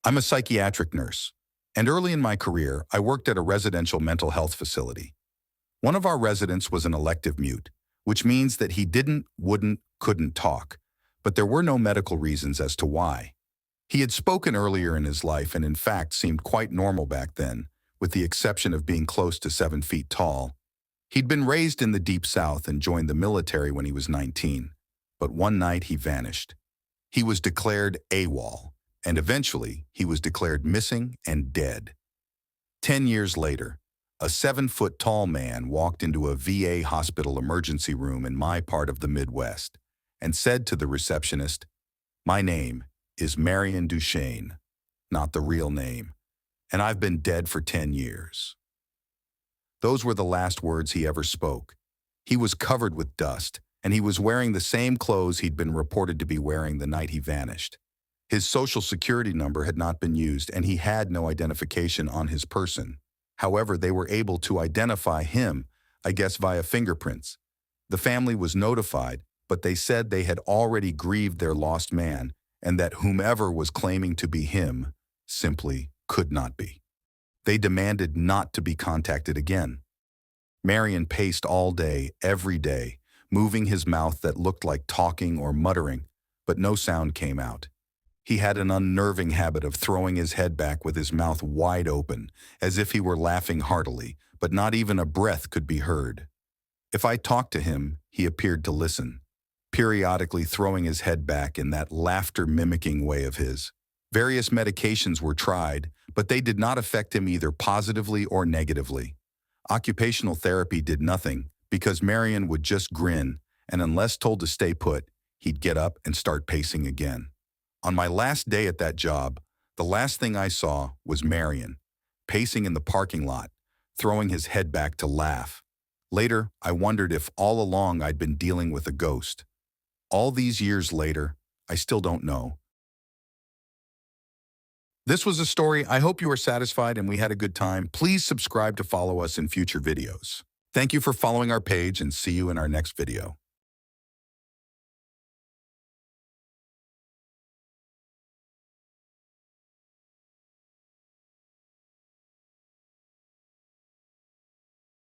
I'm a psychiatric nurse, and early in my career, I worked at a residential mental health facility. One of our residents was an elective mute, which means that he didn't, wouldn't, couldn't talk, but there were no medical reasons as to why. He had spoken earlier in his life and in fact seemed quite normal back then, with the exception of being close to 7 feet tall. He'd been raised in the Deep South and joined the military when he was 19, but one night he vanished. He was declared AWOL, and eventually he was declared missing and dead. 10 years later, a 7-foot-tall man walked into a VA hospital emergency room in my part of the Midwest and said to the receptionist, "My name is Marion Duchesne, not the real name, and I've been dead for 10 years." Those were the last words he ever spoke. He was covered with dust, and he was wearing the same clothes he'd been reported to be wearing the night he vanished. His social security number had not been used, and he had no identification on his person. However, they were able to identify him, I guess via fingerprints. The family was notified, but they said they had already grieved their lost man and that whomever was claiming to be him simply could not be. They demanded not to be contacted again. Marion paced all day, every day, moving his mouth that looked like talking or muttering, but no sound came out. He had an unnerving habit of throwing his head back with his mouth wide open, as if he were laughing heartily, but not even a breath could be heard. If I talked to him, he appeared to listen, periodically throwing his head back in that laughter-mimicking way of his. Various medications were tried, but they did not affect him either positively or negatively. Occupational therapy did nothing because Marion would just grin, and unless told to stay put, he'd get up and start pacing again. On my last day at that job, the last thing I saw was Marion, pacing in the parking lot, throwing his head back to laugh. Later, I wondered if all along I'd been dealing with a ghost. All these years later, I still don't know. This was a story. I hope you were satisfied and we had a good time. Please subscribe to follow us in future videos. Thank you for following our page and see you in our next video.